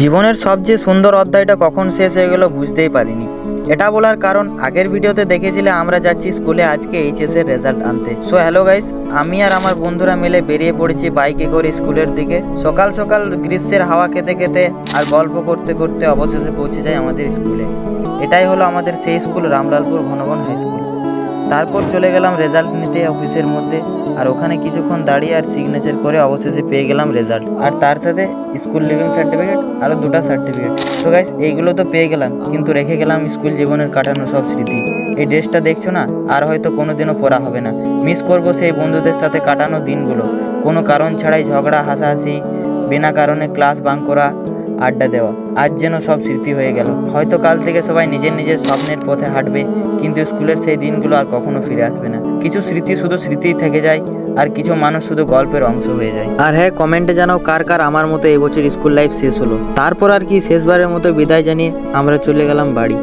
জীবনের সবচেয়ে সুন্দর অধ্যায়টা কখন শেষ হয়ে গেল বুঝতেই পারিনি। এটা বলার কারণ আগের ভিডিওতে দেখেছিলে আমরা যাচ্ছি স্কুলে আজকে এইচএস এর রেজাল্ট আনতে। সো হ্যালো গাইস, আমি আর আমার বন্ধুরা মিলে বেরিয়ে পড়েছি বাইকে করে স্কুলের দিকে। সকাল সকাল গ্রীষ্মের হাওয়া খেতে খেতে আর গল্প করতে করতে অবশেষে পৌঁছে যাই আমাদের স্কুলে। এটাই হলো আমাদের সেই স্কুল, রামলালপুর ঘনবন হাই স্কুল। তারপর চলে গেলাম রেজাল্ট নিতে অফিসের মধ্যে, আর ওখানে কিছুক্ষণ দাঁড়িয়ে আর সিগনেচার করে অবশেষে পেয়ে গেলাম রেজাল্ট, আর তার সাথে স্কুল লিভিং সার্টিফিকেট আরও দুটো সার্টিফিকেট। তো গাইস এইগুলো তো পেয়ে গেলাম, কিন্তু রেখে গেলাম স্কুল জীবনের কাটানো সব স্মৃতি। এই ড্রেসটা দেখছো না, আর হয়তো কোনোদিনও পরা হবে না। মিস করবো সেই বন্ধুদের সাথে কাটানো দিনগুলো, কোনো কারণ ছাড়াই ঝগড়া, হাসাহাসি, বিনা কারণে ক্লাস বাঙ্ক করা, আড্ডা দেওয়া। আজ যেন সব স্মৃতি হয়ে গেল। হয়তো কাল থেকে সবাই নিজের নিজের স্বপ্নের পথে হাঁটবে, কিন্তু স্কুলের সেই দিনগুলো আর কখনো ফিরে আসবে না। কিছু স্মৃতি শুধু স্মৃতিই থেকে যায়, আর কিছু মানুষ শুধু গল্পের অংশ হয়ে যায়। আর হ্যাঁ, কমেন্টে জানাও কার কার আমার মতো এবছর স্কুল লাইফ শেষ হলো। তারপর আর কি, শেষবারের মতো বিদায় জানিয়ে আমরা চলে গেলাম বাড়ি।